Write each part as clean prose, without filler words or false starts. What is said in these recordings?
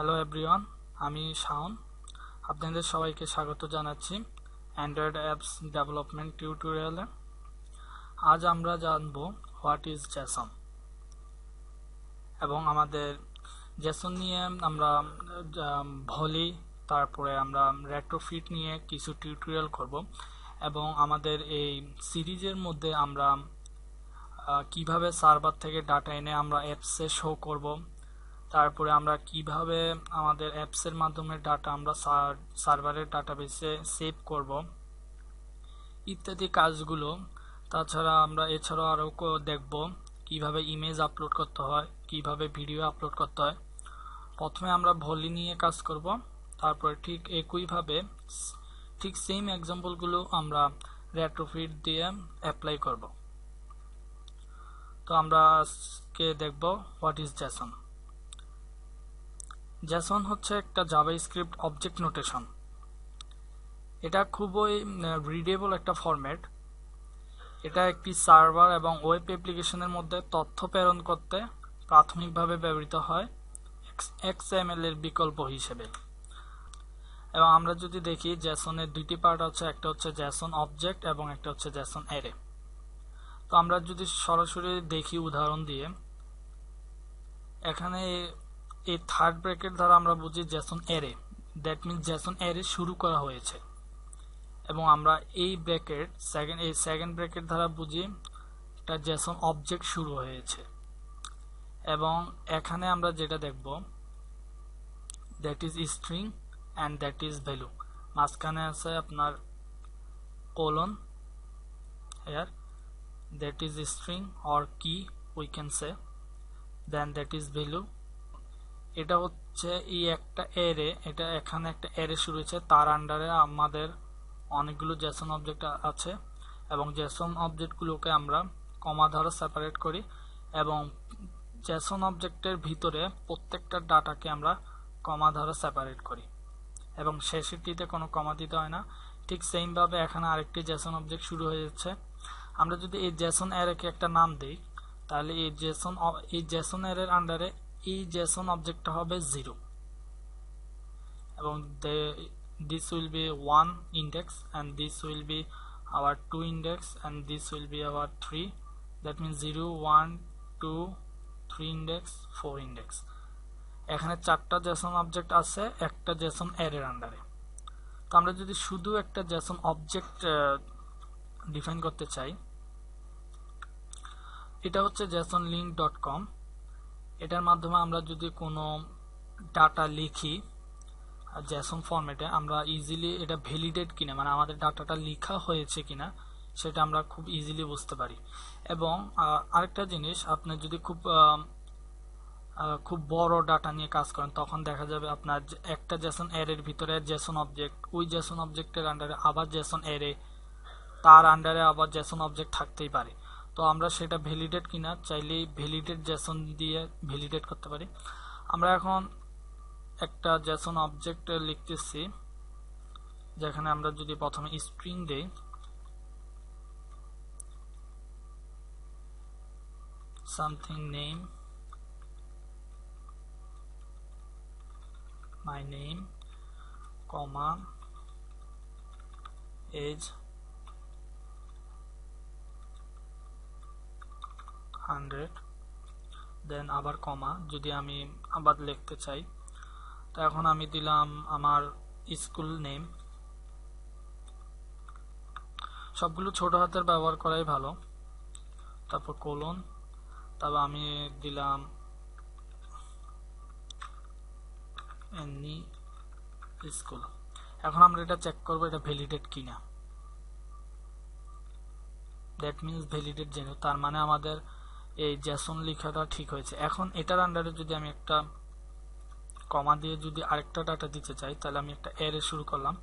Hello everyone, আমি শাওন। আপনাদের সবাইকে স্বাগত জানাচ্ছি অ্যান্ড্রয়েড অ্যাপস ডেভেলপমেন্ট টিউটোরিয়ালে। আজ আমরা জানব হোয়াট ইজ জেসন এবং আমাদের জেসন নিয়ে আমরা ভলি, তারপরে আমরা রেট্রোফিট নিয়ে কিছু টিউটোরিয়াল করব এবং আমাদের এই সিরিজের মধ্যে আমরা কিভাবে সার্ভার থেকে ডাটা এনে আমরা অ্যাপসে শো করব, তারপরে আমরা কিভাবে আমাদের অ্যাপসের মাধ্যমে ডাটা আমরা সার্ভারের ডাটাবেসে সেভ করব ইত্যাদি কাজগুলো। তাছাড়া আমরা এছাড়াও আরও দেখব কিভাবে ইমেজ আপলোড করতে হয়, কিভাবে ভিডিও আপলোড করতে হয়। প্রথমে আমরা ভলি নিয়ে কাজ করব, তারপরে ঠিক একইভাবে ঠিক সেম এক্সাম্পলগুলো আমরা রেট্রোফিট দিয়ে অ্যাপ্লাই করব। তো আমরা আজকে দেখব হোয়াট ইজ জেসন। জেসন হচ্ছে একটা জাভাস্ক্রিপ্ট অবজেক্ট নোটেশন। এটা খুবই রিডেবল একটা ফরম্যাট। এটা একটি সার্ভার এবং ওয়েব অ্যাপ্লিকেশনের মধ্যে তথ্য প্রেরণ করতে প্রাথমিকভাবে ব্যবহৃত হয় XML এর বিকল্প হিসেবে। এবং আমরা যদি দেখি জেসনের দুইটি পার্ট আছে, একটা হচ্ছে জেসন অবজেক্ট এবং একটা হচ্ছে জেসন অ্যারে। তো আমরা যদি সরাসরি দেখি উদাহরণ দিয়ে, এখানে এই থার্ড ব্র্যাকেট দ্বারা আমরা বুঝি Jason array, that means Jason array শুরু করা হয়েছে। এবং আমরা এই সেকেন্ড ব্র্যাকেট দ্বারা বুঝি একটা জেসন অবজেক্ট শুরু হয়েছে। এবং এখানে আমরা যেটা দেখব that is string and that is value. মাঝখানে আছে আপনার কোলন, here that is string or কি we can say, then that is value. এটা হচ্ছে এই একটা অ্যারে, এটা এখানে একটা অ্যারে শুরু হয়েছে, তার আন্ডারে আমাদের অনেকগুলো জেসন অবজেক্ট আছে এবং জেসন অবজেক্টগুলোকে আমরা কমা দ্বারা সেপারেট করি এবং জেসন অবজেক্টের ভিতরে প্রত্যেকটা ডাটাকে আমরা কমা দ্বারা সেপারেট করি এবং শেষেরটিতে কোনো কমা দিতে হয় না। ঠিক সেইমভাবে এখানে আরেকটি জেসন অবজেক্ট শুরু হয়ে যাচ্ছে। আমরা যদি এই জেসন অ্যারেকে একটা নাম দিই, তাহলে এই জেসন অ্যারের আন্ডারে এই জেসন অবজেক্টটা হবে 0 এবং this will be 1 index and this will be our 2 index and this will be our 3, that means 0 1 2 3 index 4 index। এখানে 4টা জেসন অবজেক্ট আছে একটা জেসন অ্যারের আন্ডারে। তো আমরা যদি শুধু একটা জেসন অবজেক্ট ডিফাইন করতে চাই, এটা হচ্ছে jasonlink.com। এটার মাধ্যমে আমরা যদি কোনো ডাটা লিখি জেসন ফরম্যাটে, আমরা ইজিলি এটা ভ্যালিডেট কিনা, মানে আমাদের ডাটাটা লেখা হয়েছে কিনা সেটা আমরা খুব ইজিলি বুঝতে পারি। এবং আরেকটা জিনিস, আপনি যদি খুব বড় ডাটা নিয়ে কাজ করেন, তখন দেখা যাবে আপনার একটা জেসন অ্যারের ভিতরে জেসন অবজেক্ট, ওই জেসন অবজেক্টের আন্ডারে আবার জেসন অ্যারে, তার আন্ডারে আবার জেসন অবজেক্ট থাকতেই পারে। তো আমরা সেটা ভ্যালিডেট কিনা চাইলেই ভ্যালিডেট জেসন দিয়ে ভ্যালিডেট করতে পারি। আমরা এখন একটা জেসন অবজেক্ট লিখতেছি, যেখানে আমরা যদি প্রথমে স্ট্রিং দেই, something name, my name, comma, age 100, দেন আবার কমা যদি আমি আবার লিখতে চাই। তো এখন আমি দিলাম আমার স্কুল নেম। সবগুলো ছোট হাতের ব্যবহার করাই ভালো। তারপর কোলন, তারপর আমি দিলাম এনি স্কুল। এখন আমরা এটা চেক করবো এটা ভ্যালিডেট কিনা। দ্যাট মিনস ভ্যালিডেট জেনে, তার মানে আমাদের এই জেসন লেখাটা ঠিক হয়েছে। এখন এটার আন্ডারে যদি আমি একটা কমা দিয়ে যদি আরেকটা ডাটা দিতে চাই, তাহলে আমি একটা অ্যারে শুরু করলাম,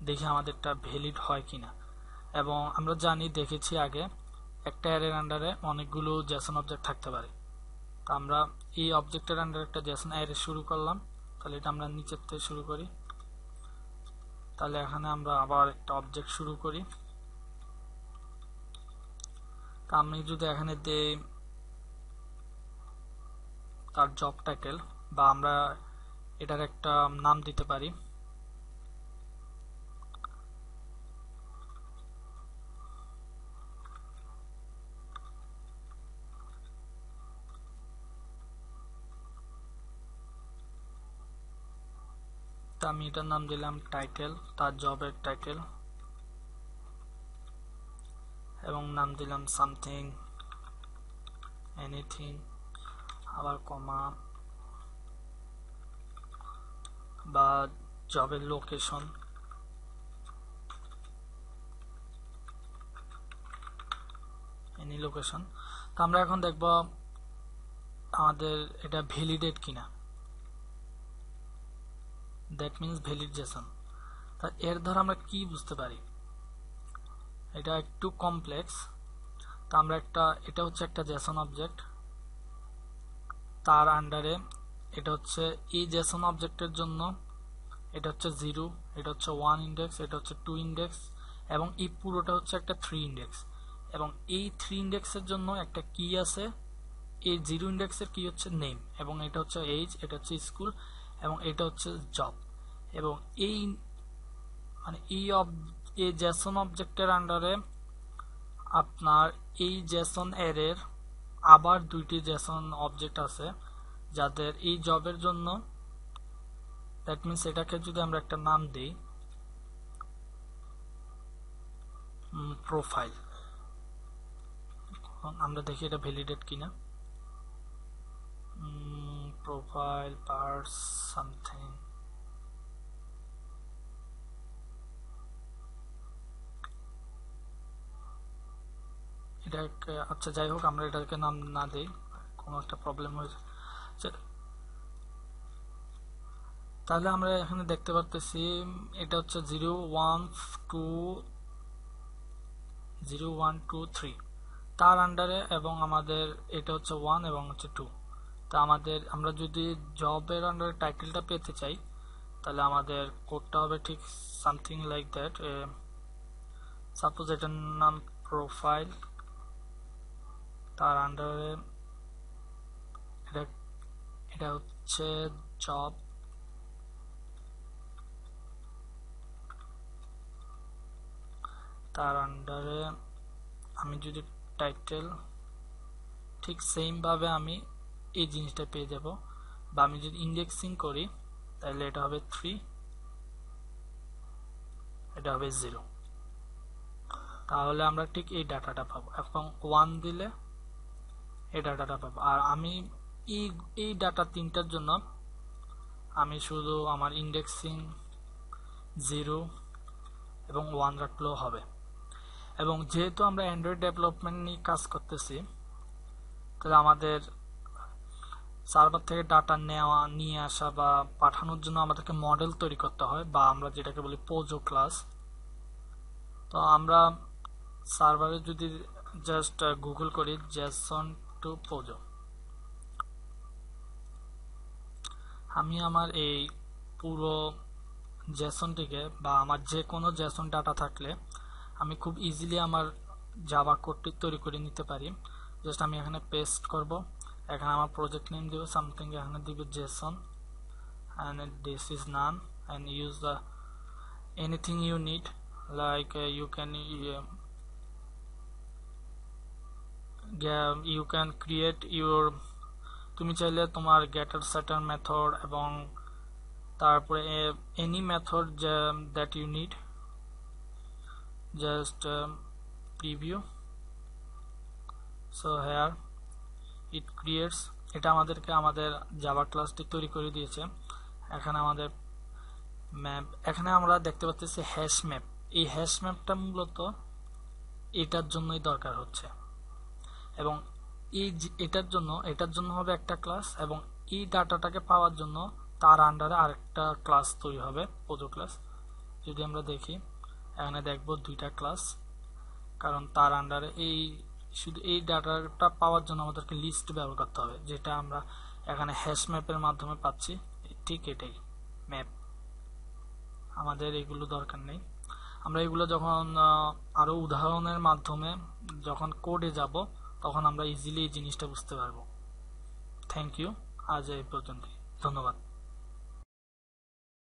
দেখি আমাদেরটা ভ্যালিড হয় কিনা। এবং আমরা জানি, দেখেছি আগে, একটা অ্যারের আন্ডারে অনেকগুলো জেসন অবজেক্ট থাকতে পারে। তো আমরা এই অবজেক্টের আন্ডারে একটা জেসন অ্যারে শুরু করলাম, তাহলে এটা আমরা নিচের থেকে শুরু করি। তাহলে এখানে আমরা আবার একটা অবজেক্ট শুরু করি। আমি যদি এখানে দেই তার জব টাইটেল, বা আমরা এটার একটা নাম দিতে পারি। তো আমি এটার নাম দিলাম টাইটেল, তার জবের টাইটেল, এবং নাম দিলাম সামথিং, এনিথিং, আবার কমা, বা জবের লোকেশন, এনি লোকেশন। তো আমরা এখন দেখব আমাদের এটা ভ্যালিডেট কিনা, দ্যাট মিনস ভ্যালিড জেসন। তা এর দ্বারা আমরা কি বুঝতে পারি, এটা একটু কমপ্লেক্স। তা আমরা এটা হচ্ছে একটা জেসন অবজেক্ট, তার আন্ডারে এটা হচ্ছে এই জেসন অবজেক্টের জন্য এটা হচ্ছে 0, এটা হচ্ছে 1 ইন্ডেক্স, এটা হচ্ছে 2 ইন্ডেক্স, এবং এই পুরোটা হচ্ছে একটা 3 ইন্ডেক্স। এবং এই 3 ইন্ডেক্সের জন্য একটা কি আছে, এই 0 ইন্ডেক্সের কি হচ্ছে নেম, এবং এটা হচ্ছে এজ, এটা হচ্ছে স্কুল, এবং এটা হচ্ছে জব। এবং এই মানে এই জেসন অবজেক্টের আন্ডারে আপনার এই জেসন অ্যারের আবার দুইটি জেসন অবজেক্ট আছে যাদের এই জবের জন্য, দ্যাট মিনস এটাকে যদি আমরা একটা নাম দেই প্রোফাইল, আমরা দেখি এটা ভ্যালিডেট কিনা। প্রোফাইল পার্স সামথিং, এটাকে আচ্ছা যাই হোক, আমরা এটাকে নাম না দেই, কোনো একটা প্রবলেম হয়েছে। তাহলে আমরা এখানে দেখতে পারতেছি এটা হচ্ছে 0 1 2 3 তার আন্ডারে, এবং আমাদের এটা হচ্ছে 1 এবং হচ্ছে 2। তা আমরা যদি জবের আন্ডারে টাইটেলটা পেতে চাই তাহলে আমাদের কোডটা হবে ঠিক সামথিং লাইক দ্যাট। সাপোজ এটার নাম প্রোফাইল, তার আন্ডারে এটা হচ্ছে জব, তার আন্ডারে আমি যদি টাইটেল, ঠিক সেম ভাবে আমি এই জিনিসটা পেয়ে যাব। বা আমি যদি ইন্ডেক্সিং করি তাহলে এটা হবে 3, এটা হবে 0। তাহলে আমরা ঠিক এই ডাটাটা পাবো। এবং 1 দিলে এই ডাটাটা পাবো। আর আমি এই ডাটা তিনটার জন্য আমি শুধু আমার ইন্ডেক্সিং 0 এবং 1 রাখলেও হবে। এবং যেহেতু আমরা অ্যান্ড্রয়েড ডেভেলপমেন্ট নিয়ে কাজ করতেছি, তাহলে আমাদের সার্ভার থেকে ডাটা নিয়ে আসা বা পাঠানোর জন্য আমাদেরকে মডেল তৈরি করতে হয়, বা আমরা যেটাকে বলি পোজো ক্লাস। তো আমরা সার্ভারে যদি জাস্ট গুগল করি জেসন টু পোজো, আমি আমার এই পুরো জেসনটিকে বা আমার যে কোনো জেসন ডাটা থাকলে আমি খুব ইজিলি আমার জাভা কোডটি তৈরি করে নিতে পারি। জাস্ট আমি এখানে পেস্ট করব, এখানে আমার প্রজেক্ট নেম দিব সামথিং, এখানে দিব Jason and this is none, and use the anything you need, like you can create your, তুমি চাইলে তোমার getter setter মেথড এবং তারপরে any method that you need, just preview. So here it creates, এটা আমাদেরকে আমাদের জাভা ক্লাসটি তৈরি করে দিয়েছে। এখানে আমাদের ম্যাপ, এখানে আমরা দেখতে পাচ্ছি হ্যাশ ম্যাপ। এই হ্যাশ ম্যাপটা মূলত এটার জন্যই দরকার হচ্ছে, এবং এটার জন্য হবে একটা ক্লাস, এবং এই ডাটাটাকে পাওয়ার জন্য তার আন্ডারে আরেকটা ক্লাস তৈরি হবে, পোজো ক্লাস। যদি আমরা দেখি এখানে দেখব দুইটা ক্লাস, কারণ তার আন্ডারে শুধু এই ডাটাটা পাওয়ার জন্য আমাদেরকে লিস্ট ব্যবহার করতে হবে, যেটা আমরা এখানে হ্যাশ ম্যাপের মাধ্যমে পাচ্ছি। ঠিক এটাই ম্যাপ, আমাদের এগুলো দরকার নেই। আমরা এগুলো যখন আরো উদাহরণের মাধ্যমে যখন কোডে যাব তখন আমরা ইজিলি এই জিনিসটা বুঝতে পারবো। থ্যাংক ইউ, আজ এই পর্যন্ত, ধন্যবাদ।